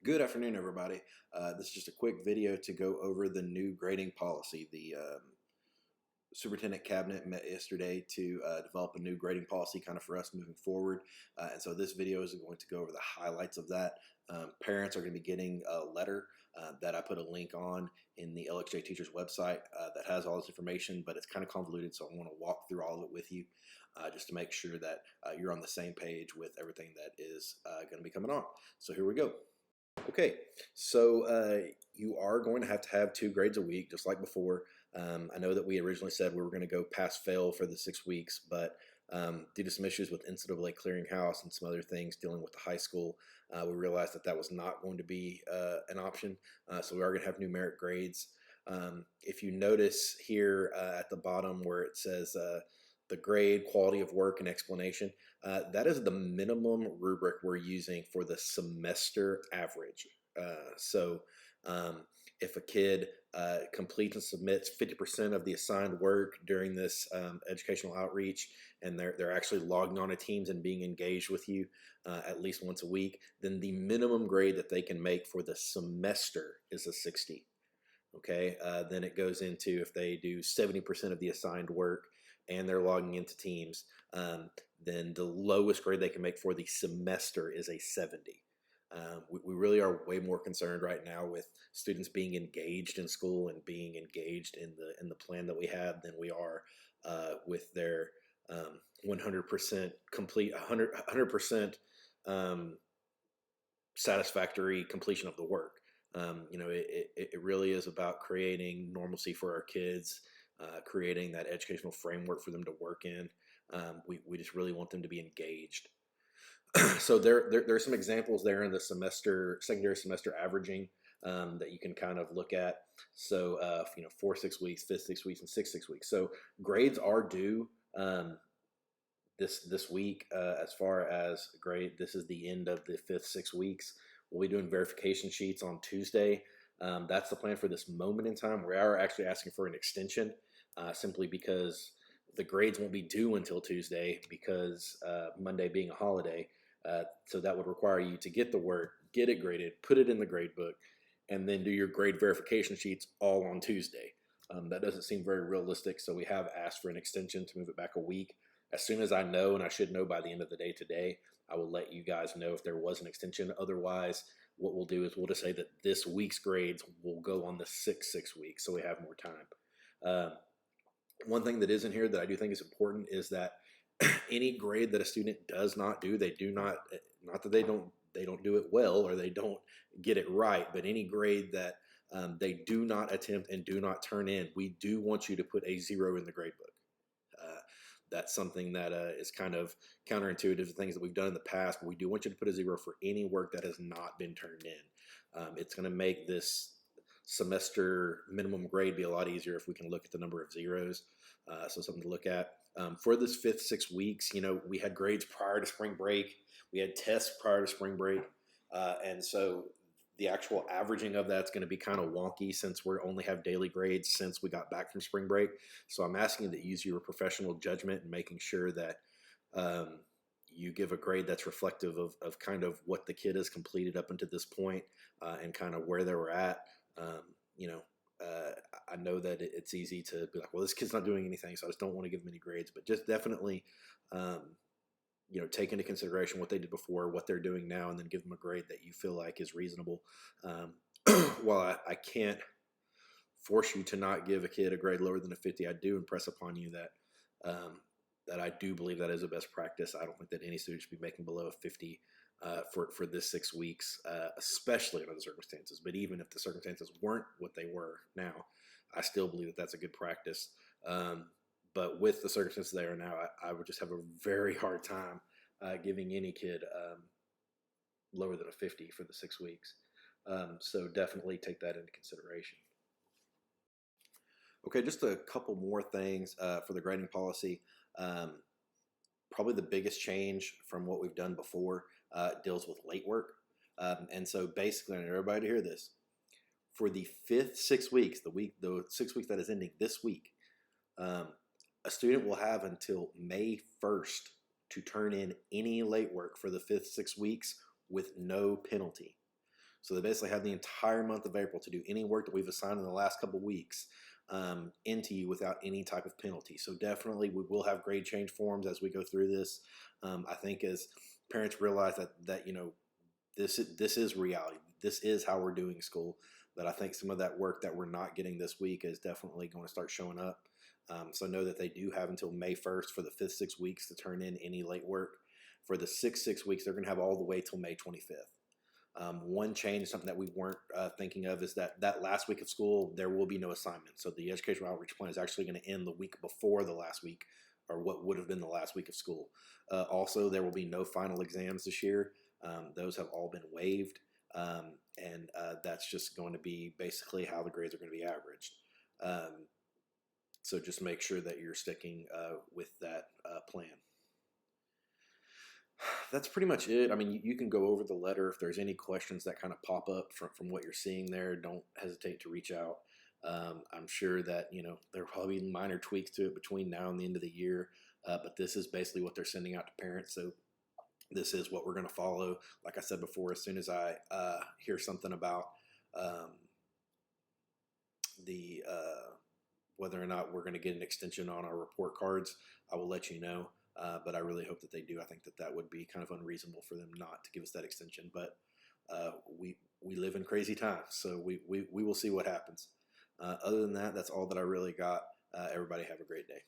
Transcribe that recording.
Good afternoon, everybody. This is just a quick video to go over the new grading policy. The superintendent cabinet met yesterday to develop a new grading policy kind of for us moving forward. And so this video is going to go over the highlights of that. Parents are going to be getting a letter that I put a link on in the LXJ Teachers website that has all this information, but it's kind of convoluted, so I want to walk through all of it with you just to make sure that you're on the same page with everything that is going to be coming on. So here we go. Okay, so you are going to have 2 grades a week, just like before. I know that we originally said we were going to go pass-fail for the 6 weeks, but due to some issues with NCAA Clearinghouse and some other things dealing with the high school, we realized that that was not going to be an option. So we are going to have numeric grades. If you notice here at the bottom where it says the grade, quality of work, and explanation, that is the minimum rubric we're using for the semester average. So if a kid completes and submits 50% of the assigned work during this educational outreach, and they're actually logging on to Teams and being engaged with you at least once a week, then the minimum grade that they can make for the semester is a 60. Okay, then it goes into if they do 70% of the assigned work and they're logging into Teams, then the lowest grade they can make for the semester is a 70. We really are way more concerned right now with students being engaged in school and being engaged in the plan that we have than we are with their 100% complete 100% satisfactory completion of the work. It really is about creating normalcy for our kids, creating that educational framework for them to work in. We just really want them to be engaged. So there's some examples there in the secondary semester averaging that you can kind of look at. So 4 6 weeks, 5 6 weeks, and 6 6 weeks. So grades are due this week. As far as grade, this is the end of the 5th 6 weeks. We'll be doing verification sheets on Tuesday. That's the plan for this moment in time. We are actually asking for an extension simply because the grades won't be due until Tuesday because Monday being a holiday. So that would require you to get the work, get it graded, put it in the grade book, and then do your grade verification sheets all on Tuesday. That doesn't seem very realistic, so we have asked for an extension to move it back a week. As soon as I know, and I should know by the end of the day today, I will let you guys know if there was an extension. Otherwise, what we'll do is we'll just say that this week's grades will go on the 6 6 weeks, so we have more time. One thing that is in here that I do think is important is that any grade that a student does not do, they do not that they don't do it well or they don't get it right, but any grade that they do not attempt and do not turn in, we do want you to put a 0 in the grade book. That's something that is kind of counterintuitive to things that we've done in the past, but we do want you to put a 0 for any work that has not been turned in. It's going to make this semester minimum grade be a lot easier if we can look at the number of zeros. So something to look at. For this 5th 6 weeks, we had grades prior to spring break. We had tests prior to spring break. And so the actual averaging of that's going to be kind of wonky since we only have daily grades since we got back from spring break. So I'm asking you to use your professional judgment and making sure that you give a grade that's reflective of kind of what the kid has completed up until this point and kind of where they were at. I know that it's easy to be like, well, this kid's not doing anything, so I just don't want to give them any grades. But just definitely, take into consideration what they did before, what they're doing now, and then give them a grade that you feel like is reasonable. While I can't force you to not give a kid a grade lower than a 50, I do impress upon you that I do believe that is a best practice. I don't think that any student should be making below a 50 for this 6 weeks, especially under the circumstances. But even if the circumstances weren't what they were now, I still believe that that's a good practice. But with the circumstances they are now, I would just have a very hard time giving any kid lower than a 50 for the 6 weeks. So definitely take that into consideration. Okay, just a couple more things for the grading policy. Probably the biggest change from what we've done before deals with late work. And so basically, I need everybody to hear this. For the 5th 6 weeks, the 6 weeks that is ending this week, a student will have until May 1st to turn in any late work for the 5th 6 weeks with no penalty. So they basically have the entire month of April to do any work that we've assigned in the last couple of weeks into you without any type of penalty. So definitely we will have grade change forms as we go through this. I think as parents realize that this is reality. This is how we're doing school. That I think some of that work that we're not getting this week is definitely going to start showing up. So know that they do have until May 1st for the 5th 6 weeks to turn in any late work. For the 6th 6 weeks, they're going to have all the way till May 25th. One change, something that we weren't thinking of, is that last week of school, there will be no assignment. So the educational outreach plan is actually going to end the week before the last week, or what would have been the last week of school. Also, there will be no final exams this year. Those have all been waived. And that's just going to be basically how the grades are going to be averaged. So just make sure that you're sticking with that plan. That's pretty much it. I mean, you can go over the letter. If there's any questions that kind of pop up from what you're seeing there, don't hesitate to reach out. I'm sure that, there will probably be minor tweaks to it between now and the end of the year, but this is basically what they're sending out to parents. So this is what we're going to follow. Like I said before, as soon as I hear something about the whether or not we're going to get an extension on our report cards, I will let you know. But I really hope that they do. I think that would be kind of unreasonable for them not to give us that extension. But we live in crazy times, so we will see what happens. Other than that, that's all that I really got. Everybody have a great day.